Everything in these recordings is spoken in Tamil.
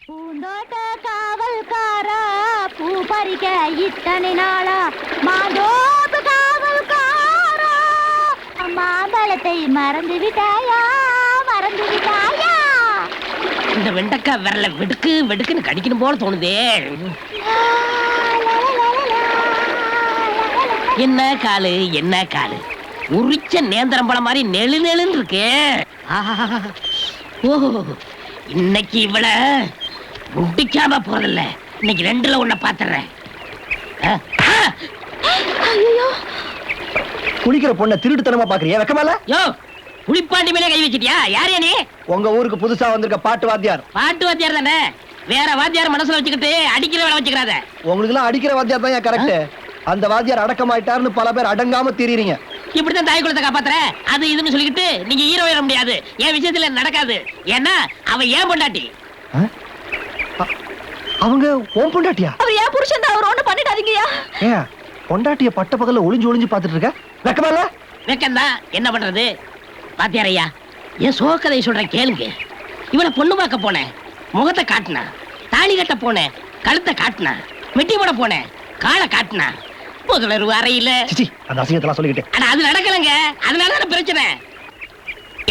பூந்தோட்ட காவல்காரா பூ பறிக்க இத்தனை நாளா மாந்தோப்பு காவல்காரா மாம்பழத்தை மறந்து விட்டாயா மறந்து விட்டாயா. இந்த வெண்டைக்காய் விரல வெடுக்கு வெடுக்குன்னு கடிக்கணும் போல தோணுதே. என்ன காலு என்ன காலு உரிச்ச நேந்திரம் பழம் மாதிரி நெழு நெழுன்னு இருக்கு. ஓ இன்னைக்கு இவள முடிக்காம போறதில்ல, இன்னைக்கு ரெண்டுல ஒண்ண பாத்துறேன். குளிக்கிற பொண்ணை திருட்டுத்தனமா பாக்குறியா? வெக்கமால? யோ புளிப்பாண்டி மேலே கை வச்சிட்டியா? யார் நீ? உங்க ஊருக்கு புதுசா வந்திருக்க பாட்டு வாத்தியார். பாட்டு வாத்தியார் தானே, வேற வாத்தியார் மனசுல வச்சுக்கிட்டு அடிக்கிற வேலை வச்சுக்கிறாத. உங்களுக்கு எல்லாம் அடிக்கிற வாத்தியார் தான் கரெக்ட். அந்த வாத்தியார் அடக்கமாயிட்டாருன்னு பல பேர் அடங்காம திரியறீங்க. இப்படித்தான் தாய் குலத்தை காப்பாத்துற அது இதுன்னு சொல்லிக்கிட்டு நீங்க ஹீரோ ஏற முடியாது. என் விஷயத்துல நடக்காது. ஏன்னா அவ ஏன் பொண்டாட்டி. அவங்க ஓம் பொண்டாட்டியா? அவர் ஏன் புருஷன் தான், அவர் ஒண்ணு பண்ணிடாதீங்கயா. ஏன் பொண்டாட்டிய பட்ட பகல்ல ஒளிஞ்சு ஒளிஞ்சு பாத்துட்டு இருக்க? வெக்கமால? வெக்கம்தான், என்ன பண்றது. வாத்தியார் ஐயா என் சோகதை சொல்றேன் கேளுங்க. இவனை பொண்ணு பார்க்க போனேன், முகத்தை காட்டினா. தாலி கட்ட போனேன், கழுத்தை காட்டினா. மெட்டி போட போனேன், காலை காட்டினா. முதல்வர் அறையில அந்த அசிங்கத்தெல்லாம் சொல்லிக்கிட்டு. ஆனா அது நடக்கலங்க, அதனால பிரச்சனை.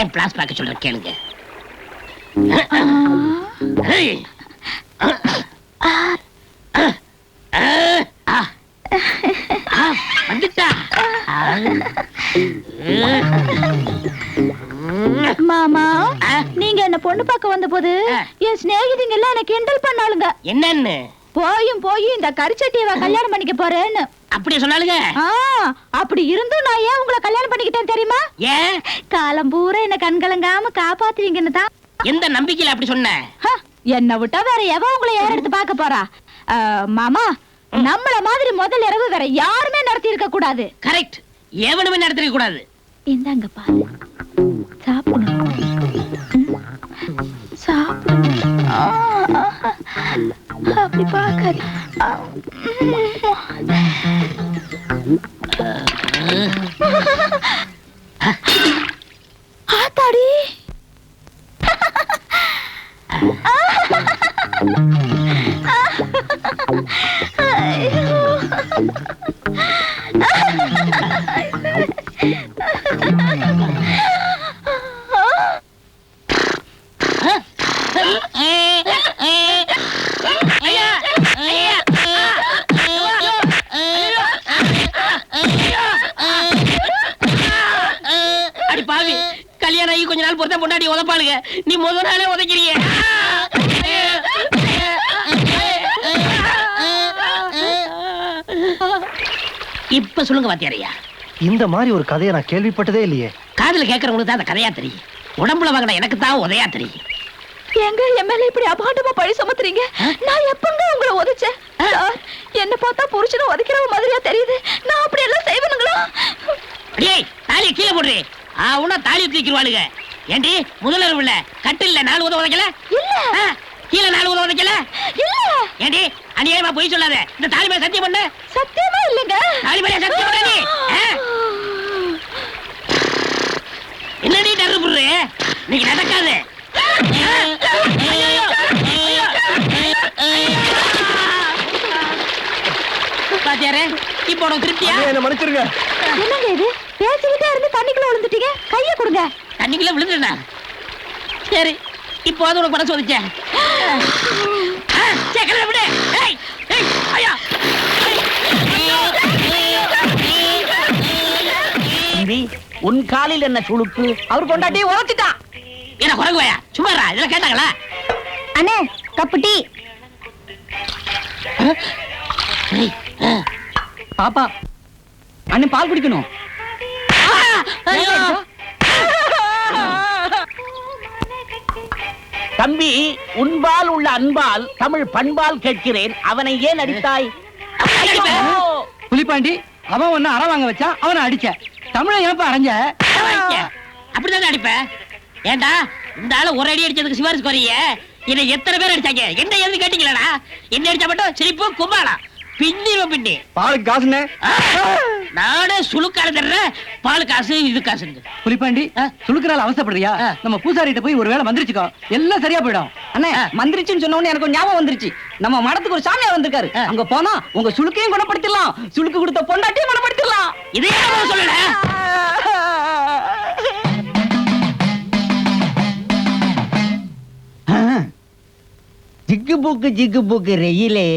என் பிளாஸ் பார்க்க சொல்றேன் கேளுங்க. வந்துட்டா மாமா, நீங்க என்ன பொண்ணு பார்க்க வந்த போது என் சிநேகிதிங்க எல்லாம் என்ன கிண்டல் பண்ணாளுங்க. என்னன்னு? போயும் போய் இந்த கரிச்சட்டியவ கல்யாணம் பண்ணிக்க போறேன்னு. அப்படி சொன்னாலுங்க? அப்படி இருந்தும் நான் ஏன் உங்களை கல்யாணம் பண்ணிக்கிட்டேன் தெரியுமா? ஏன்? காலம் பூரா என்ன கண்கலங்காம காப்பாத்துவீங்கன்னு தான். எந்த நம்பிக்கையில அப்படி சொன்ன? என்ன விட்டா வேற எவன் உங்களை யார் எடுத்து பார்க்க போறா? மாமா, நம்மள மாதிரி முதல் இரவு வேற யாருமே நடத்தி இருக்க கூடாது. கரெக்ட், எவனுமே நடத்திருக்க கூடாது. இந்தாங்க பாரு, சாப்பிடுங்க சாப்பிடுங்க. அப்படி பார்க்காது. ஆத்தாடி, அடி பாவி, கல்யாணம் ஆகி கொஞ்ச நாள் பொறுத்த பொண்டாடி உதப்பாளுங்க, நீ முதல் நாளே உதைக்கிறீங்க. இப்ப சொல்லுங்க வாத்தியாரையா. இந்த மாதிரி ஒரு கதையை நான் கேள்விப்பட்டதே இல்லையே. காதுல கேட்கறவங்களுக்கு தான் அந்த கதையா தெரியும், உடம்புல வாங்கின எனக்கு தான் உதையா தெரியும். எங்க என் மேல இப்படி அபாண்டமா பழி சுமத்துறீங்க? நான் எப்பங்க உங்களை உதைச்சேன்? என்ன பார்த்தா புருஷனை உதைக்கிறவ மாதிரியா தெரியுது. நான் அப்படி எல்லாம் செய்வேனுங்களா? தாலியை கீழே போடுறே. உன்னா தாலி தூக்கிடுவாளுங்க. ஏண்டி முதல்வர் இல்ல கட்டில்ல 4 உத உதைக்கல? இல்ல. கீழே 4 உத உதைக்கல? இல்ல. ஏண்டி அநியாயமா போய் சொல்லாத. இந்த தாலி மேல சத்தியம் பண்ணு. சத்தியமா இல்லங்க. தாலி மேல சத்தியம் பண்ணு. என்னடி டர்ரு புடுறே? நீங்க நடக்காது. பாத்தியாரே, இப்போ உனக்கு திருப்தியா? என்ன மன்னிச்சிருங்க. என்னங்க இது? பேசிக்கிட்டே இருந்து தண்ணிக்குள்ள விழுந்துட்டீங்க. கைய கொடுங்க. தண்ணிக்குள்ள விழுந்துட்டா? சரி, இப்போ அது உனக்கு மனசு வந்துச்சேன். சேக்கல விடு. ஏய் ஏய் ஐயா. உன் காலில் என்ன சுளுக்கு? அவர் கொண்டாட்டி உரைச்சிட்டா. என்ன குரங்குவாயா? சும்மாரா, இதெல்லாம் கேட்டாங்களா? அண்ணே, கப்பு டீ. பாப்பா, அண்ணன் பால் குடிக்கணும். தம்பி, உன்பால் உள்ள அன்பால் தமிழ் பண்பால் கேட்கிறேன், அவனை ஏன் அடித்தாய்? புலிப்பாண்டி, அவன் ஒன்னு அற வாங்க வச்சா அவனை அடிச்ச. தமிழை ஏப்ப அரைஞ்ச? அப்படிதான் அடிப்ப. ஏண்டா இந்த ஆளு ஒரு அடி அடிச்சதுக்கு சிபாரிசு குறைய என்னை எத்தனை பேர் அடிச்சாங்க? என்ன எது கேட்டீங்களா? என்ன அடிச்சா மட்டும் சிரிப்பு கும்பாளா பின்னிரும் பின்னி. பாலுக்கு காசுனே. நானே சுளுக்கார தர்றேன், பால் காசு இது காசு. புலிப்பாண்டி, சுளுக்குறால அவசப்படுறியா? நம்ம பூசாரிட்ட போய் ஒரு வேளை வந்துருச்சுக்கோ, எல்லாம் சரியா போயிடும். அண்ணே மந்திரிச்சுன்னு சொன்ன உடனே எனக்கு ஒரு ஞாபகம் வந்துருச்சு. நம்ம மடத்துக்கு ஒரு சாமியார் வந்திருக்காரு. அங்க போனா உங்க சுளுக்கையும் குணப்படுத்திடலாம், சுளுக்கு கொடுத்த பொண்டாட்டியும் குணப்படுத்திடலாம். இதே சொல்லல. ஜிக்கு புக்கு ரெயிலே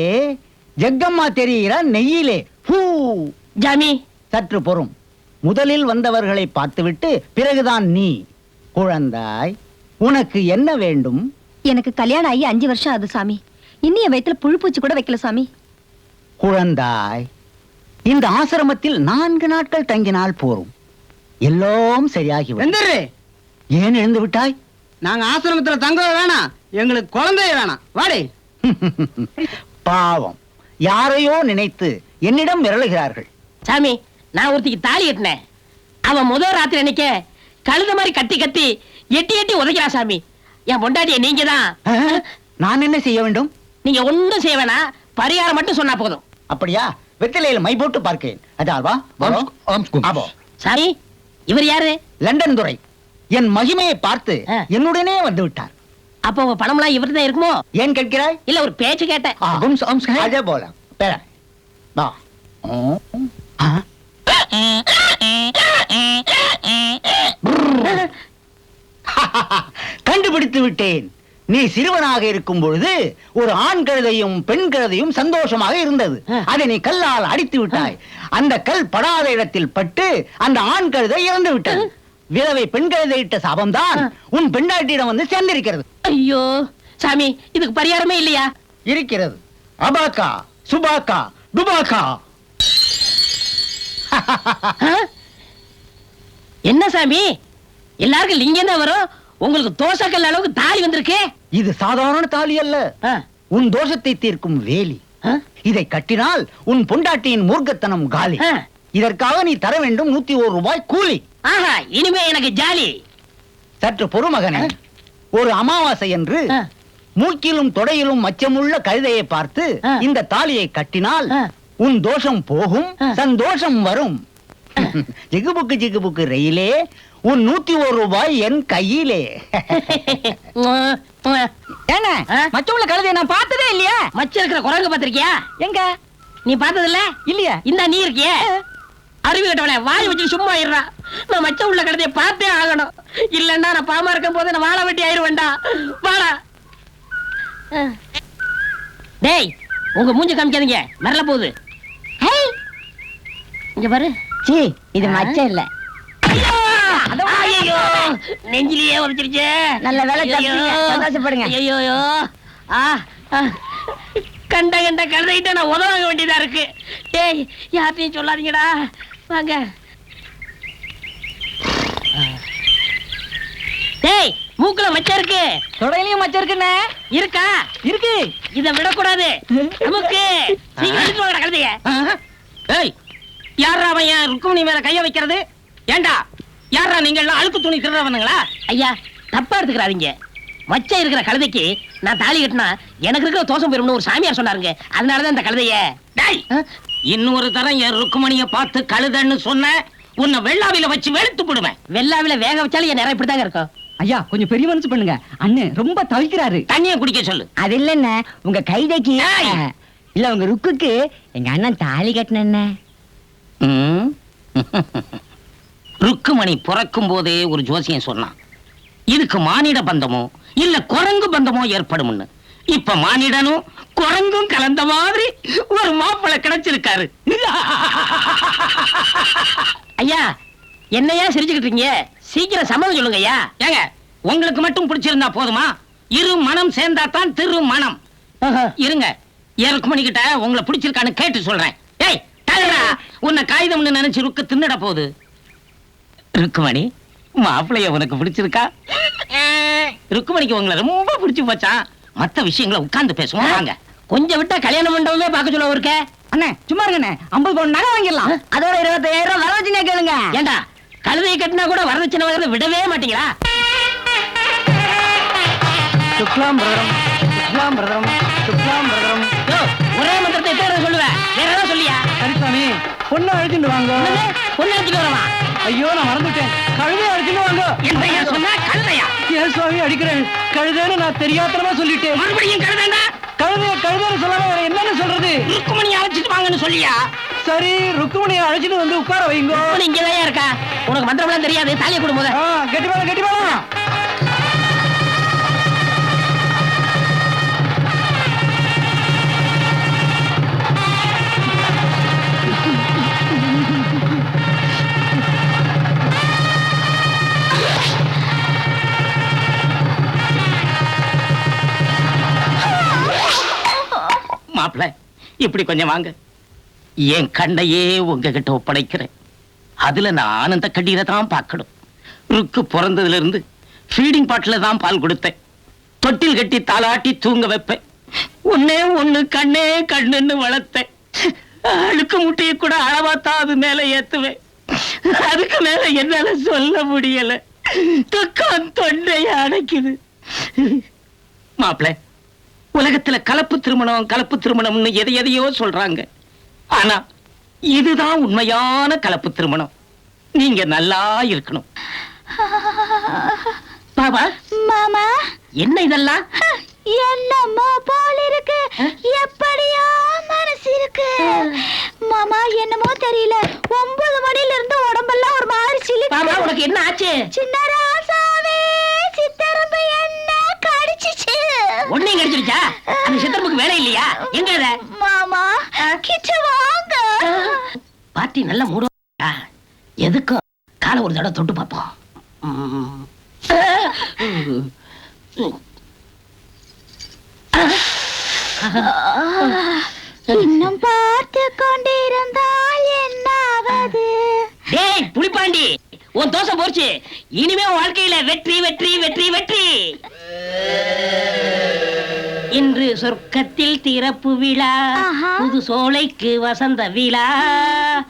ஜக்கம்மா தெரிகிற நெய்யிலே. ஜாமி சற்று பொறும். முதலில் வந்தவர்களை பார்த்துவிட்டு பிறகுதான் நீ. குழந்தாய், உனக்கு என்ன வேண்டும்? எனக்கு கல்யாணம் ஆகி 5 வருஷம் ஆகுது சாமி. இன்னும் என் வயித்துல புழு பூச்சி கூட வைக்கல சாமி. குழந்தாய், இந்த ஆசிரமத்தில் 4 நாட்கள் தங்கினால் போரும், எல்லாம் சரியாகி எந்திரு. ஏன் எழுந்து விட்டாய்? நாங்க ஆசிரமத்துல தங்க வேணாம், எங்களுக்கு குழந்தைய வேணாம். வாடி. பாவம், யாரையோ நினைத்து என்னிடம் விரலுகிறார்கள். சாமி, நான் ஒருத்திக்கு தாலி கட்டினேன். அவன் முதல் ராத்திரி அன்னைக்கு கழுத மாதிரி கத்தி கத்தி எட்டி எட்டி உதைக்கிறா சாமி. என் பொண்டாட்டிய நீங்க தான். நான் என்ன செய்ய வேண்டும்? நீங்க ஒண்ணும் செய்ய வேணாம், பரிகாரம் மட்டும் சொன்னா போதும். அப்படியா? வெற்றிலையில் மை போட்டு பார்க்கிறேன். அதாவா? சாமி, இவர் யாரு? லண்டன் துரை என் மகிமையை பார்த்து என்னுடனே வந்து விட்டார். அப்ப உங்க பணம்லாம் இவர்தான் தான் இருக்குமோ? ஏன் கேட்கிறாய்? இல்ல, ஒரு பேச்சு கேட்டேன். அதே போல பேர வா. கண்டுபிடித்து விட்டேன். நீ சிறுவனாக இருக்கும் பொழுது ஒரு ஆண் கழுதையும் பெண் கழுதையும் சந்தோஷமாக இருந்தது. அதை நீ கல்லால் அடித்து விட்டாய். அந்த கல் படாத இடத்தில் பட்டு அந்த ஆண் கழுதை இறந்து விட்டது. விதவை பெண் கழுதை இட்ட சாபம்தான் உன் பெண்டாட்டியிடம் வந்து சேர்ந்திருக்கிறது. ஐயோ சாமி, இதுக்கு பரிகாரமே இல்லையா? இருக்கிறது. அபாக்கா சுபாக்கா டுபாக்கா. என்ன சாமி, எல்லாருக்கும் லிங்கம் தான் வரும், உங்களுக்கு தோசைக்கல் அளவுக்கு தாலி வந்திருக்கு. இது சாதாரண தாலி அல்ல, உன் தோஷத்தை தீர்க்கும் வேலி. இதை கட்டினால் உன் பொண்டாட்டியின் மூர்க்கத்தனம் காலி. இதற்காக நீ தர வேண்டும் 101 ரூபாய் கூலி. ஆஹா, இனிமே எனக்கு ஜாலி. சற்று பொறுமகனே, ஒரு அமாவாசை என்று மூக்கிலும் தொடையிலும் மச்சமுள்ள கழுதையை பார்த்து இந்த தாலியை கட்டினால் உன் தோஷம் போகும், சந்தோஷம் வரும். ஜிகுபுக்கு ரயிலே, உன் 101 ரூபாய் என் கையிலே. ஏன மச்ச உள்ள கழுதையை நான் பார்த்ததே இல்லையா? மச்ச இருக்கிற குரங்கு பாத்திருக்கியா? எங்க? நீ பார்த்தது இல்ல? இல்லையா? இந்த நீ இருக்கியே, அறிவு கட்டவளே, வாய் வச்சு சும்மா இருறா. நான் மச்ச உள்ள கழுதையை பார்த்தே ஆகணும், இல்லன்னா நான் பாமா இருக்கும் போது நான் வாழை வெட்டி ஆயிருவேண்டா. வாடா. டேய், உங்க மூஞ்சி காமிக்காதீங்க, மரல போகுது. இங்க பாரு. சீ, இது மச்சம் இல்ல. ஐயோ, நெஞ்சிலேயே உரைச்சிருச்சு. நல்ல வேலை தப்பிச்சீங்க, சந்தோஷப்படுங்க. ஐயோ, கண்ட கழுதைகிட்ட நான் உதவாங்க வேண்டியதா இருக்கு. டேய், யார்ட்டையும் சொல்லாதீங்கடா. வாங்க. டேய், மூக்குல மச்சம் இருக்கு, தொடையிலயும் மச்சம் இருக்குண்ணே. இருக்கா? இருக்கு. இத விடக்கூடாது நமக்கு. சீக்கிரம் எடுத்து வாங்கடா கழுதைய. ஏய், யாரா அவன் ருக்குமணி மேல கைய வைக்கிறது? ஏண்டா, யாரா நீங்க எல்லாம் அழுக்கு துணி திருறவனுங்களா? ஐயா, தப்பா எடுத்துக்கிறாதீங்க. மச்சம் இருக்கிற கழுதைக்கு நான் தாலி கட்டினா எனக்கு இருக்கிற தோஷம் போயிரும்னு ஒரு சாமியார் சொன்னாருங்க. அதனாலதான் இந்த கழுதைய. டேய், இன்னொரு தரம் என் ருக்குமணிய பார்த்து கழுதைன்னு சொன்ன உன்னை வெள்ளாவில வச்சு வெளுத்து போடுவேன். வெள்ளாவில வேக வச்சாலும் என் நேரம் இப்படிதாங்க இருக்கும். ஐயா, கொஞ்சம் பெரிய மனசு பண்ணுங்க. அண்ணன் ரொம்ப தவிக்கிறாரு. தண்ணியை குடிக்க சொல்லு. அது இல்லன்னு உங்க கைதைக்கு இல்ல உங்க ருக்குக்கு எங்க அண்ணன் தாலி கட்டின. ருக்குமணி பிறக்கும் போதே ஒரு ஜோசியம் சொன்னான், இதுக்கு மானிட பந்தமோ இல்ல குரங்கு பந்தமோ ஏற்படும்னு. இப்ப மானிடனும் குரங்கும் கலந்த மாதிரி ஒரு மாப்பிள்ளை கிடைச்சிருக்காரு. ஐயா, என்னையா சிரிச்சுக்கிட்டு இருக்கீங்க? சீக்கிரம் சம்மதம் சொல்லுங்க ஐயா. ஏங்க, உங்களுக்கு மட்டும் பிடிச்சிருந்தா போதுமா? இரு மனம் சேர்ந்தா தான் திரு மனம். இருங்க, ருக்குமணி கிட்ட உங்களை பிடிச்சிருக்கான்னு கேட்டு சொல்றேன். ஏய், உன்னை காகிதம்னு நினைச்சு ருக்கு தின்னுட போகுது. ருக்குமணி, மாப்பிள்ளைய உனக்கு பிடிச்சிருக்கா? ருக்குமணிக்கு உங்களை ரொம்ப பிடிச்சு போச்சா? மத்த விஷயங்களை உட்கார்ந்து பேசுவோம் வாங்க. கொஞ்சம் விட்டா கல்யாண மண்டபமே பார்க்க சொல்ல இருக்க. அண்ணே சும்மா இருங்கண்ணே, 50 பவுன் நகை வாங்கிடலாம். அதோட 25,000 ரூபாய் வரவச்சுனே கேளுங்க. ஏண்டா, கழுதையை கட்டினா கூட வரதட்சணை வாங்குறத விடவே மாட்டீங்களா? சுக்லாம் பிரதரம், சுக்லாம் பிரதரம், சுக்லாம் பிரதரம். ஒரே மந்திரத்தை எத்தனை சொல்லுவேன், வேற ஏதாவது சொல்லியா? சரிசாமி, பொண்ணு அழைச்சிட்டு வாங்க. பொண்ணு அழைச்சிட்டு வரவா? ஐயோ, நான் மறந்துட்டேன். கழுதையை அழைச்சிட்டு வாங்க. என்ன சொன்னா? கழுதையா? ஏன் சுவாமி அடிக்கிறேன்? கழுதைன்னு நான் தெரியாதனமா சொல்லிட்டேன். மறுபடியும் கழுதா? கழுதைன்னு சொல்லாம வேற என்னன்னு சொல்றது? ருக்குமணி அழைச்சிட்டு வாங்கன்னு சொல்லியா? சரி, ருக்குமணியை அழைச்சிட்டு வந்து உட்கார வைங்க. ருக்குமணி இங்கதான் இருக்கா? உனக்கு மந்திரம்லாம் தெரியாது, தாலியை கொடு முத. கட்டி வேணும். மாப்பிள்ள, இப்படி கொஞ்சம் வாங்க. என் கண்ணையே உங்ககிட்ட ஒப்படைக்கிறேன். அதுல நான் ஆனந்த கண்ணீரை தான் பார்க்கணும். ருக்கு பிறந்ததுல இருந்து ஃபீடிங் பாட்டில தான் பால் கொடுத்தேன். தொட்டில் கட்டி தாளாட்டி தூங்க வைப்பேன். ஒன்னே ஒண்ணு கண்ணே கண்ணுன்னு வளர்த்தேன். அழுக்கு முட்டையை கூட அளவாத்தான் அது மேல ஏத்துவேன். அதுக்கு மேல என்னால சொல்ல முடியல. துக்கம் தொண்டையை அடைக்குது. மாப்பிள்ள, உலகத்துல கலப்பு திருமணம்னு எதையோ சொல்றாங்க. ஆனா இதுதான் உண்மையான கலப்பு திருமணம். நீங்க நல்லா இருக்கணும். பாபா, மாமா, என்ன இதெல்லாம்? என்னமோ போல இருக்கு, எப்படியோ மனசு இருக்கு. மாமா, என்னமோ தெரியல, 9 மணில இருந்து உடம்பெல்லாம் ஒரு மாதிரி சிலிக்கு. பாபா, உனக்கு என்ன ஆச்சு? சின்ன ராசாவே, சித்தரம்பு என்ன கடிச்சிச்சு. ஒன்னையும் கடிச்சிருச்சா? அந்த சித்தரம்புக்கு வேலை இல்லையா? எங்க அத? மாமா, கிட்ட வாங்க. பாட்டி நல்ல மூட. எதுக்கும் காலை ஒரு தடவை தொட்டு பார்ப்போம். இன்னும் பார்த்து கொண்டிருந்தால் என்னாவது? டேய் புலிப்பாண்டி, உன் தோசை போச்சு. இனிமே வாழ்க்கையில வெற்றி வெற்றி வெற்றி வெற்றி. இன்று சொர்க்கத்தில் திறப்பு விழா, புது சோலைக்கு வசந்த விழா,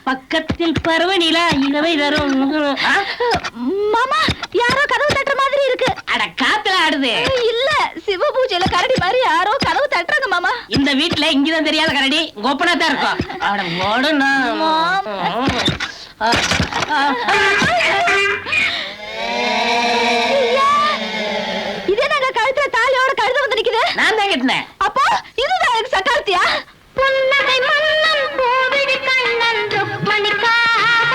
பக்கத்தில் பருவ நிலா இனவை தரும். மாமா, யாரோ கதவு தட்டுற மாதிரி இருக்கு. அட, காத்துல ஆடுது. இல்ல, சிவ பூஜையில கரடி மாதிரி யாரோ கதவு தட்டுறாங்க மாமா. இந்த வீட்டுல இங்கதான் தெரியாத கரடி கோப்பனா தான் இருக்கும். அவட ஓடுனா இதே நாங்க கழுத்துல தாலியோட கழுத வந்து நிக்குது. நான் தான் கட்டினேன். அப்போ இதுதான் எனக்கு சக்காலத்தியா? புன்னகை மன்னன் கோவிடி கண்ணன் ருக்மணிக்காக,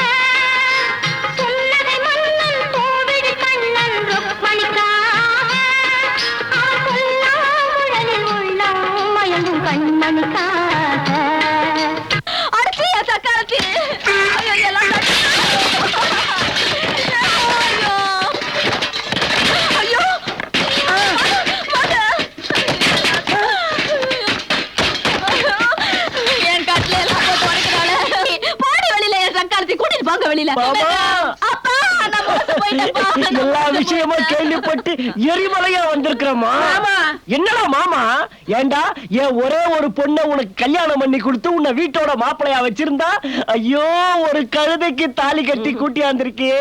புன்னகை மன்னன் கோவிடி கண்ணன் ருக்மணிக்காக, புல்லாங்குழலில் உள்ளம் மயங்கும் கண்மணிக்காக. அடுத்தியா சக்காலத்தி? ஐயோ, எல்லாம் எல்லா விஷயமும் கேள்விப்பட்டு எரிமலையா வந்திருக்கிறோமா? என்னடா மாமா, ஏண்டா என் ஒரே ஒரு பொண்ணை உனக்கு கல்யாணம் பண்ணி கொடுத்து உன்னை வீட்டோட மாப்பிளையா வச்சிருந்தா, ஐயோ ஒரு கழுதைக்கு தாலி கட்டி கூட்டியாந்திருக்கே.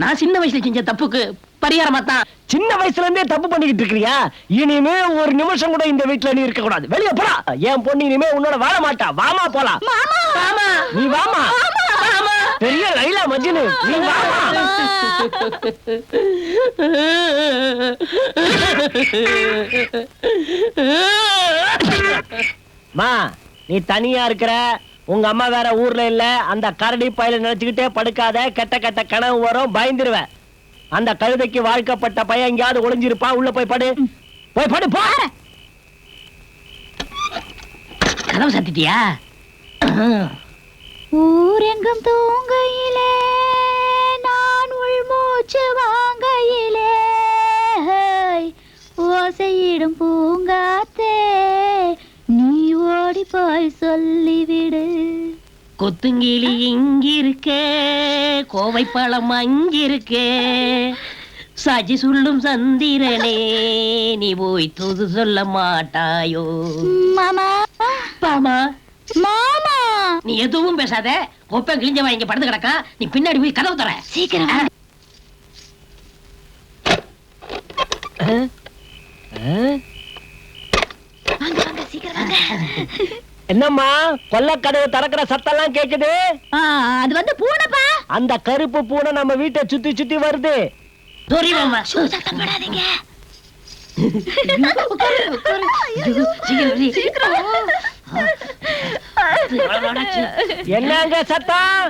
நான் சின்ன வயசுல செஞ்ச தப்புக்கு பரிகாரமா தான். சின்ன வயசுல இருந்தே தப்பு பண்ணிக்கிட்டு இருக்கிறியா? இனிமே ஒரு நிமிஷம் கூட இந்த வீட்டுல நீ இருக்க கூடாது. வெளியே போடா. என் பொண்ணு இனிமே உன்னோட வாழ மாட்டா. வாமா போலாம். நீ வாமா. பெரிய லைலா மஜ்னு, நீ வாமா. மா, நீ தனியா இருக்கிற. உங்க அம்மா வேற ஊர்ல இல்ல. அந்த கரடி பையில நினைச்சுக்கிட்டே படுக்காத. கெட்ட கெட்ட கனவு வரும், பயந்துருவ. அந்த கழுதைக்கு வாழ்க்கப்பட்ட பையன் எங்கேயாவது ஒளிஞ்சிருப்பா. உள்ள போய் படு. போய் படு. போ. கதவு சத்திட்டியா? ஊரெங்கும் தூங்கையிலே, நான் உள்மூச்சு வாங்கையிலே, ஓசையிடும் பூங்காத்தே, நீ ஓடி போய் சொல்லிவிடு. கொத்துங்கிளி இங்கிருக்கே, கோவை பழம் அங்கிருக்கே, சாட்சி சொல்லும் சந்திரனே, நீ போய் தூது சொல்ல மாட்டாயோ? மாமா, பாமா, மாமா, நீ எதுவும் பேசாத. கொப்பை கிழிஞ்சவன் இங்க படுத்து கிடக்கா. நீ பின்னாடி போய் கதவு தர. சீக்கிரம். என்னம்மா, கொல்ல கதவு திறக்கிற சத்தம் கேக்குது? அது வந்து பூனைப்பா. அந்த கருப்பு பூனை நம்ம வீட்டை சுத்தி சுத்தி வருது. சோரி மாமா. சத்தம் போடாதீங்க. என்னங்க சத்தம்?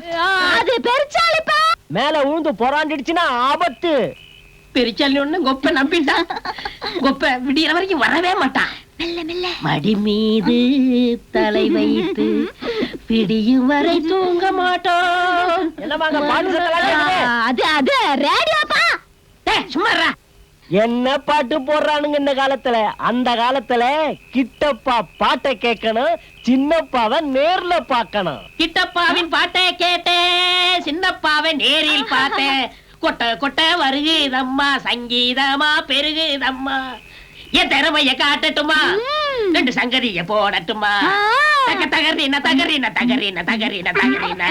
அது பெருச்சாளிப்பா. மேல விழுந்து பொறாண்டிடுச்சுன்னா ஆபத்து. பெருச்சாலி ஒண்ணு கொப்ப நம்பிட்டான். கொப்ப விடியற வரைக்கும் வரவே மாட்டான். மெல்ல மெல்ல. மடி மீது தலை வைத்து பிடியும் வரை தூங்க மாட்டோம். என்னமாங்க பாட்டு சத்தம்? அது அது ரேடியோப்பா. சும்மா இருடா. என்ன பாட்டு போடுறானுங்க இந்த காலத்துல? அந்த காலத்துல கிட்டப்பா பாட்டை கேட்கணும், சின்னப்பாவை நேர்ல பார்க்கணும். கிட்டப்பாவின் பாட்டை கேட்டேன், சின்னப்பாவை நேரில் பார்த்தேன். கொட்ட கொட்ட வருகுதம்மா, சங்கீதமா பெருகுதம்மா. என் திறமைய காட்டட்டுமா, ரெண்டு சங்கதிய போடட்டுமா. தக தகரின தகரின தகரின தகரின தகரின.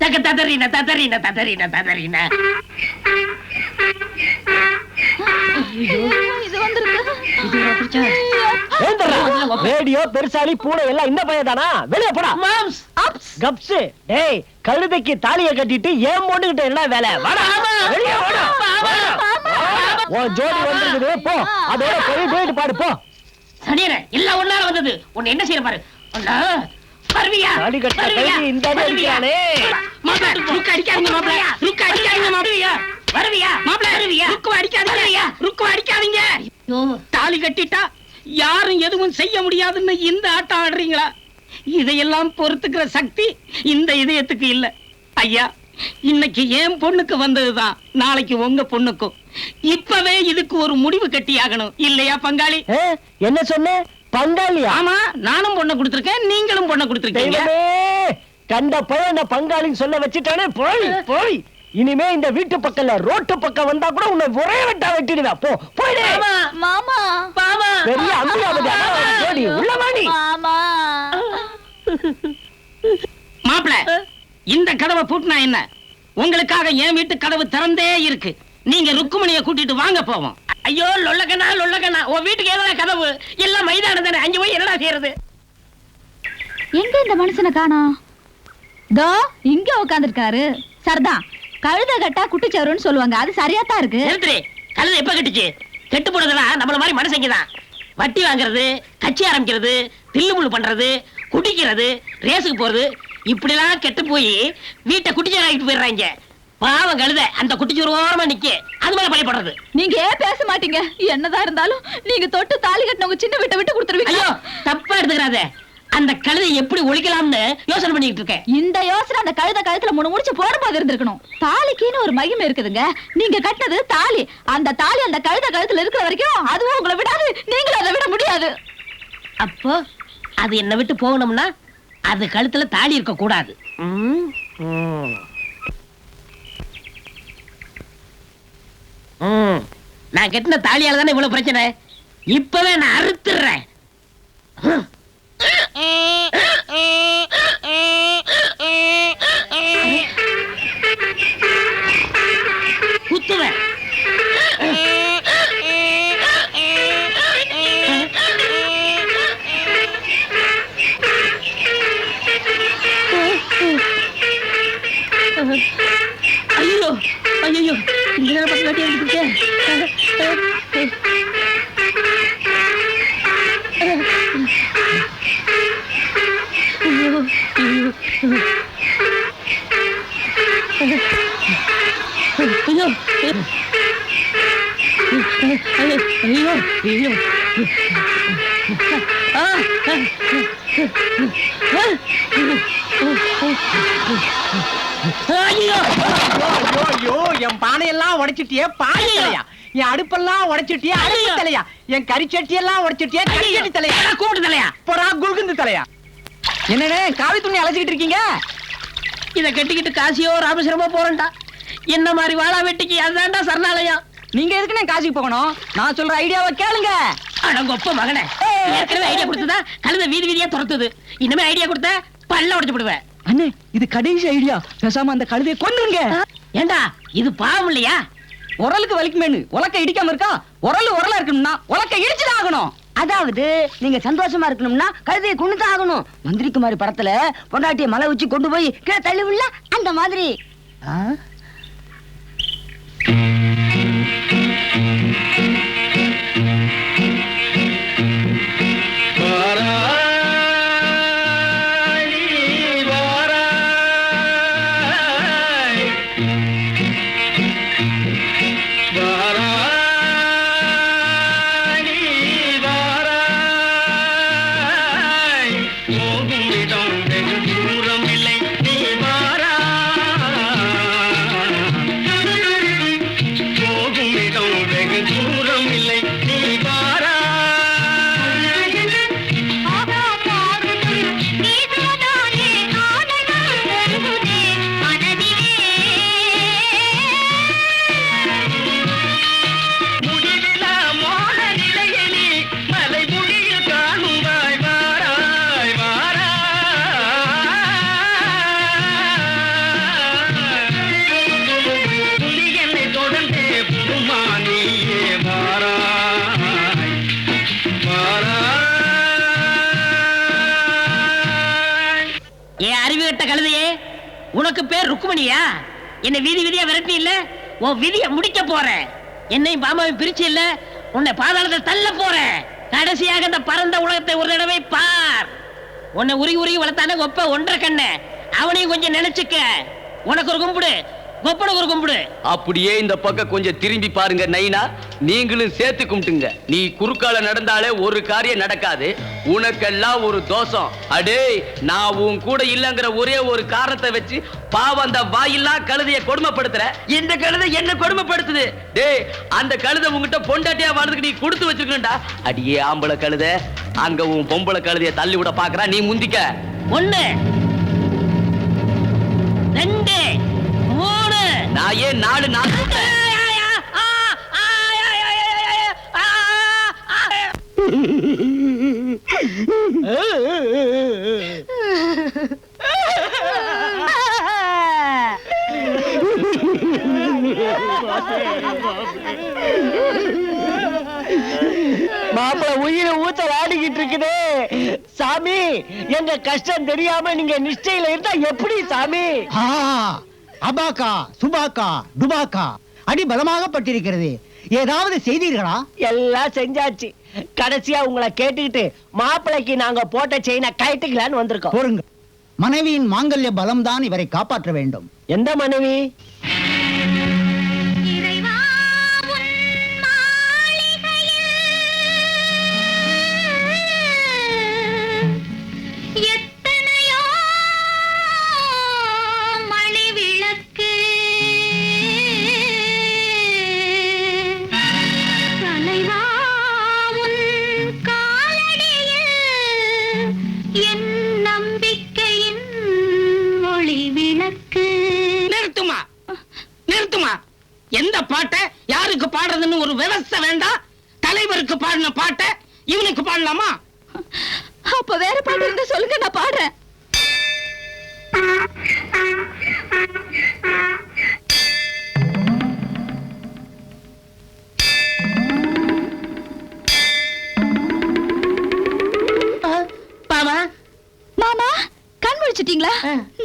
தக ததறின ததறின ததறின ததறின. இது வந்திருக்கு. ஏந்தர்றா, ரேடியோ பெருசாலி பூனை எல்லாம் இந்த பையன் தானா? வெளியே போடா. Moms cups. டேய், கழுதைக்கு தாலியை கட்டிட்டு ஏன் போட்டுக்கிட்ட என்ன வேலை? வாடா, வெளியே வாடா. உன் ஜோடி வந்திருக்குது, போ. அதோட போய் டேட் பாடு, போ. சனியனே, எல்லாம் ஒன்னால வந்தது. உன்னை என்ன செய்ய பாரு. ஒண்ணா வருவியா? தாலி கட்ட கைதி இந்த அடி அடிக்கிறானே. மாப்ள, ருக்கு அடிக்காதீங்க மாப்ள. ருக்கு அடிக்காதீங்க மாப்ள. வருவியா? மாப்ள, வருவியா? ருக்கு அடிக்காதீங்க. ருக்கு அடிக்காதீங்க. தாலி கட்டிட்டா யாரும் எதுவும் செய்ய முடியாதுன்னு இந்த ஆட்டம் ஆடுறீங்களா? இதையெல்லாம் பொறுத்துக்கிற சக்தி இந்த இதயத்துக்கு இல்ல. ஐயா, இன்னைக்கு என் பொண்ணுக்கு வந்ததுதான் நாளைக்கு உங்க பொண்ணுக்கும். இப்பவே இதுக்கு ஒரு முடிவு கட்டியாகணும் இல்லையா பங்காளி? என்ன சொன்ன? பங்காளியா? ஆமா, நானும் பொண்ணை கொடுத்திருக்கேன், நீங்களும் பொண்ணை கொடுத்திருக்கீங்க. தெய்வமே, கண்ட பையன் பங்காளின்னு சொல்ல வச்சுட்டானே. போய் போய், இனிமே இந்த வீட்டு பக்கம்ல ரோட்டு பக்கம் வந்தா கூட உன்னை ஒரே வெட்டா வெட்டிடுவேன். போ, போயிடு. மாமா பாமா, பெரிய அம்பியாபதி ஜோடி உள்ள வாடி. மாமா. மாப்ள, இந்த கதவை பூட்டினா என்ன? உங்களுக்காக என் வீட்டு கதவு திறந்தே இருக்கு. நீங்க ருக்குமணியை கூட்டிட்டு வாங்க போவோம். ஐயோ லொல்லகனா லொல்லகனா, உன் வீட்டுக்கு ஏதோ கதவு எல்லாம் மைதானம் தானே, அங்க போய் என்னடா செய்யறது? எங்க இந்த மனுஷனை காணோம்? தோ இங்க உட்கார்ந்திருக்காரு. சரிதான், கழுத கட்டா குட்டிச்சவருன்னு சொல்லுவாங்க, அது சரியா தான் இருக்கு. நிறுத்துறே. கழுதை எப்ப கட்டுச்சு? கெட்டு போனதெல்லாம் நம்மள மாதிரி மனுஷங்கதான். வட்டி வாங்குறது, கட்சி ஆரம்பிக்கிறது, தில்லுமுள்ளு பண்றது, குடிக்கிறது, ரேஸுக்கு போறது, இப்படி எல்லாம் கெட்டு போய் வீட்டை குட்டிச்சோறு ஆகிட்டு போயிடுறாங்க. பாவம் கழுத அந்த குட்டிச்சோறு ஓரமா நிக்க, அது மேல பழிப்படுறது. நீங்க ஏன் பேச மாட்டீங்க? என்னதான் இருந்தாலும் நீங்க தொட்டு தாலி கட்டினவங்க சின்ன வீட்டை விட்டு கொடுத்துருவீங்க. ஐயோ, தப்பா எடுத்துக்கிறாத. அந்த கழுதை எப்படி ஒழிக்கலாம்னு யோசனை பண்ணிட்டு இருக்கேன். இந்த யோசனை அந்த கழுத கழுத்துல முடிச்சு போடும்போது இருந்திருக்கணும். தாலிக்குன்னு ஒரு மகிமை இருக்குதுங்க. நீங்க கட்டினது தாலி. அந்த தாலி அந்த கழுத கழுத்துல இருக்கிற வரைக்கும் அதுவும் உங்களை விடாது, நீங்களும் அதை விட முடியாது. அப்போ அது என்ன விட்டு போகணும்னா அது கழுத்துல தாலி இருக்க கூடாது. நான் கட்டின தாலியால தானே இவ்வளவு பிரச்சனை. இப்பவே நான் அறுத்துறேன். குத்துவேன். ஐயோ ஐயோ, இந்த நேரம் பத்து காட்டி எடுத்துட்டேன். ஐயோ ஐயோ, என் பானையெல்லாம் உடைச்சிட்டியே பானை தலையா, என் அடுப்பெல்லாம் உடைச்சிட்டியே அடுப்பு தலையா, என் கறிச்சட்டி எல்லாம் உடைச்சிட்டியே கறிச்சட்டி தலையா, கூட்டு தலையா, போடா குல்குந்து தலையா. என்னடே காவி துணி அழைச்சிக்கிட்டு இருக்கீங்க? இத கட்டிக்கிட்டு காசியோ ராமேஸ்வரமோ போறேன்டா. என்ன மாதிரி வாழா வெட்டிக்கு அதான்டா சரணாலயம். நீங்க எதுக்குன்னு காசிக்கு போகணும்? நான் சொல்ற ஐடியாவை கேளுங்க. அடங்கொப்ப மகனே, ஏற்கனவே ஐடியா கொடுத்ததா கழுத வீதி வீதியா துரத்துது. இனிமே ஐடியா கொடுத்த பல்ல உடைச்சு போடுவேன். அண்ணே, இது கடைசி ஐடியா. பேசாம அந்த கழுதையை கொன்றுங்க. ஏண்டா இது பாவம் இல்லையா? உரலுக்கு வலிக்குமேனு உலக்க இடிக்காம இருக்கா? உரலா இருக்கணும்னா உலக்க இடிச்சுதான் ஆகணும். அதாவது நீங்க சந்தோஷமா இருக்கணும்னா கழுதையை கொண்டுதான் ஆகணும். மந்திரிக்குமாரி படத்துல பொண்டாட்டிய மலை வச்சு கொண்டு போய் கீழே தள்ளி விடல, அந்த மாதிரி. உனக்கு பேர் ருக்குமணியா? என்ன வீதி வீதியா விரட்டி இல்ல, உன் விதிய முடிக்க போறேன். என்னையும் பாமாவையும் பிரிச்சு இல்ல, உன்னை பாதாளத்தை தள்ள போறேன். கடைசியாக இந்த பரந்த உலகத்தை ஒரு தடவை பார். உன்னை உருகி உருகி வளர்த்தானே ஒப்ப ஒன்றரை கண்ண, அவனையும் கொஞ்சம் நினைச்சுக்க. உனக்கு ஒரு கும்பிடு, கொப்பனுக்கு ஒரு கும்பிடு. அப்படியே இந்த பக்கம் கொஞ்சம் திரும்பி பாருங்க நைனா, நீங்களும் சேர்த்து கும்பிட்டுங்க. நீ குறுக்கால நடந்தாலே ஒரு காரியம் நடக்காது, உனக்கெல்லாம் ஒரு தோஷம். அடே, நான் உன் கூட இல்லங்கிற ஒரே ஒரு காரணத்தை வச்சு பாவம் அந்த வாயில்லாம் கழுதைய கொடுமைப்படுத்துற. இந்த கழுதை என்ன கொடுமைப்படுத்துது? டேய், அந்த கழுதை உங்ககிட்ட பொண்டாட்டியா வாழ்றதுக்கு நீ கொடுத்து வச்சிருக்கா. அடியே ஆம்பளை கழுதை, அங்க உன் பொம்பளை கழுதைய தள்ளி விட பாக்குறா, நீ முந்திக்க. 1 2 3 நான் ஏன் 4 4 மாப்பிள உயிரை ஊத்த வாடிக்கிட்டு இருக்குதே சாமி. எங்க கஷ்டம் தெரியாம நீங்க நிஷ்டையில இருந்தா எப்படி சாமி? அபாக்கா சுபாக்கா டுபாக்கா அடி பலமாகப்பட்டிருக்கிறது. ஏதாவது செய்தீர்களா? எல்லாம் செஞ்சாச்சு. கடைசியா உங்களை கேட்டுக்கிட்டு மாப்பிளைக்கு நாங்க போட்ட செயினை கைட்டுக்கலான்னு வந்திருக்கோம். போருங்க. மனைவியின் மாங்கல்ய பலம்தான் இவரை காப்பாற்ற வேண்டும். எந்த மனைவி? எந்த பாட்டை யாருக்கு பாடுறதுன்னு ஒரு விவசாய வேண்டாம். தலைவருக்கு பாடின பாட்டை இவனுக்கு பாடலாமா? அப்ப வேற பாட்டு இருந்தா சொல்லுங்க, நான் பாடுறேன். மாமா, மாமா கண் முழிச்சிட்டீங்களா?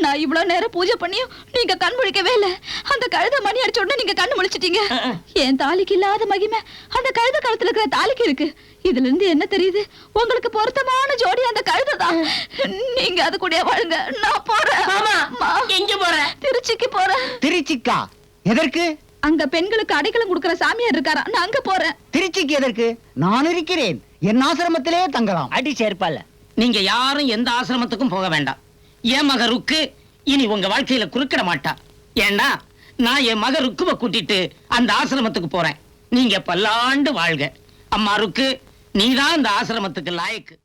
நான் இவ்வளவு நேரம் பூஜை பண்ணியும் நீங்க கண் முழிக்கவே இல்ல. அந்த கழுத மணி அடிச்ச உடனே நீங்க கண் முழிச்சிட்டீங்க. என் தாலிக்கு இல்லாத மகிமை அந்த கழுத கழுத்துல இருக்கிற தாலிக்கு இருக்கு. இதுல இருந்து என்ன தெரியுது? உங்களுக்கு பொருத்தமான ஜோடி அந்த கழுதைதான். நீங்க அது கூட வாழுங்க. நான் போறேன். மாமா, எங்க போற? திருச்சிக்கு போறேன். திருச்சிக்கா? எதற்கு? அங்க பெண்களுக்கு அடைக்கலம் கொடுக்கிற சாமியார் இருக்காரா, நான் அங்க போறேன். திருச்சிக்கு எதற்கு? நான் இருக்கிறேன். என் ஆசிரமத்திலே தங்கலாம். அடி சேர்ப்பால. நீங்க யாரும் எந்த ஆசிரமத்துக்கும் போக வேண்டாம். என் மக ருக்கு இனி உங்க வாழ்க்கையில குறுக்கிட மாட்டா. ஏன்னா நான் என் மக ருக்குவ கூட்டிட்டு அந்த ஆசிரமத்துக்கு போறேன். நீங்க பல்லாண்டு வாழ்க. அம்மா ருக்கு, நீதான் இந்த ஆசிரமத்துக்கு லாயக்கு.